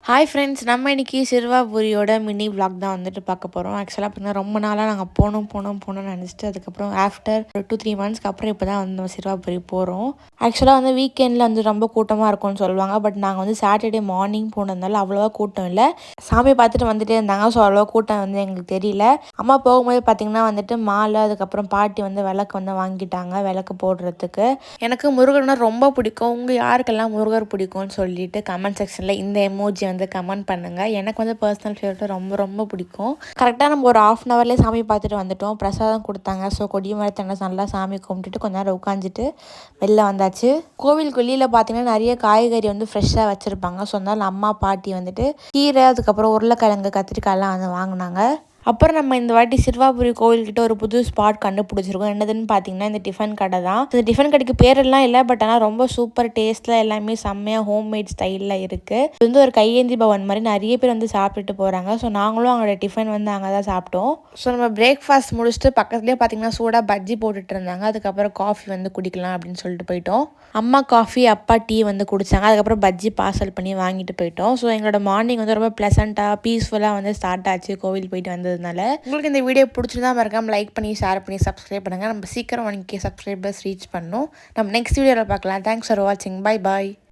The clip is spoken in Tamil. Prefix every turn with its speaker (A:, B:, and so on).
A: ஹாய் ஃப்ரெண்ட்ஸ், நம்ம இன்னைக்கு சிறுவாபுரியோட மினி vlog தான் வந்துட்டு பார்க்க போகிறோம். ஆக்சுவலாக பார்த்தீங்கன்னா ரொம்ப நாளாக நாங்கள் போகணும்னு நினச்சிட்டு அதுக்கப்புறம் ஆஃப்டர் 2-3 மந்த்ஸ்க்கு அப்புறம் இப்போ தான் வந்து சிறுவாபுரி போகிறோம். ஆக்சுவலாக வந்து வீக்கெண்டில் வந்து ரொம்ப கூட்டமாக இருக்கும்னு சொல்லுவாங்க. பட் நாங்கள் வந்து சாட்டர்டே மார்னிங் போனதுனால அவ்வளோவா கூட்டம் இல்லை. சாமி பார்த்துட்டு வந்துட்டே இருந்தாங்க. ஸோ அவ்வளோவா கூட்டம் வந்து எங்களுக்கு தெரியல. அம்மா போகும்போது பார்த்திங்கன்னா வந்துட்டு மாலை அதுக்கப்புறம் பாட்டி வந்து விளக்கு வந்து வாங்கிட்டாங்க விளக்கு போடுறதுக்கு. எனக்கு முருகர்னா ரொம்ப பிடிக்கும். உங்கள் யாருக்கெல்லாம் முருகர் பிடிக்கும்னு சொல்லிட்டு கமெண்ட் செக்ஷனில் இந்த எமோஜி வந்து கமெண்ட் பண்ணுங்கள். எனக்கு வந்து பர்சனல் ஃபேவரட் ரொம்ப ரொம்ப பிடிக்கும். கரெக்டாக நம்ம ஒரு 1/2 hourலேயே சாமி பார்த்துட்டு வந்துட்டோம். பிரசாதம் கொடுத்தாங்க. ஸோ கொடிமரத்தை நல்லா சாமி கும்பிட்டுட்டு கொஞ்ச நேரம் உட்காந்துட்டு வெளில வந்தாச்சு. கோவிலுக்கு வெளியில் பார்த்தீங்கன்னா நிறைய காய்கறி வந்து ஃப்ரெஷ்ஷாக வச்சுருப்பாங்க. ஸோ அதனால அம்மா பாட்டி வந்துட்டு கீரை அதுக்கப்புறம் உருளைக்கிழங்கு கத்திரிக்காயெல்லாம் வந்து வாங்கினாங்க. அப்புறம் நம்ம இந்த வாட்டி சிறுவாபுரி கோவில்கிட்ட ஒரு புது ஸ்பாட் கண்டுபிடிச்சிருக்கோம். என்னதுன்னு பார்த்தீங்கன்னா இந்த டிஃபன் கடை தான். இந்த டிஃபன் கடைக்கு பேரெல்லாம் இல்லை, பட் ஆனால் ரொம்ப சூப்பர் டேஸ்ட்டில் எல்லாமே செம்மையாக ஹோம்மேட் ஸ்டைலில் இருக்குது. இது வந்து ஒரு கையேந்தி பவன் மாதிரி நிறைய பேர் வந்து சாப்பிட்டுட்டு போகிறாங்க. ஸோ நாங்களும் அவங்களோட டிஃபன் வந்து அங்கே தான் சாப்பிட்டோம். ஸோ நம்ம பிரேக்ஃபாஸ்ட் முடிச்சுட்டு பக்கத்துலேயே பார்த்தீங்கன்னா சூடாக பஜ்ஜி போட்டுட்டு இருந்தாங்க. அதுக்கப்புறம் காஃபி வந்து குடிக்கலாம் அப்படின்னு சொல்லிட்டு போயிட்டோம். அம்மா காஃபி அப்பா டீ வந்து குடித்தாங்க. அதுக்கப்புறம் பஜ்ஜி பார்சல் பண்ணி வாங்கிட்டு போயிட்டோம். ஸோ எங்களோட மார்னிங் வந்து ரொம்ப ப்ளசண்ட்டாக பீஸ்ஃபுல்லாக வந்து ஸ்டார்ட் ஆச்சு கோவில் போயிட்டு வந்ததுனால. உங்களுக்கு இந்த வீடியோ பிடிச்சிருந்தா மறக்காம லைக் பண்ணி ஷேர் பண்ணி சப்ஸ்கிரைப் பண்ணுங்கள். நம்ம சீக்கிரம் 1K சப்ஸ்கிரைபர்ஸ் ரீச் பண்ணணும். நம்ம நெக்ஸ்ட் வீடியோவில் பார்க்கலாம். தேங்க்ஸ் ஃபார் வாட்சிங். Bye bye.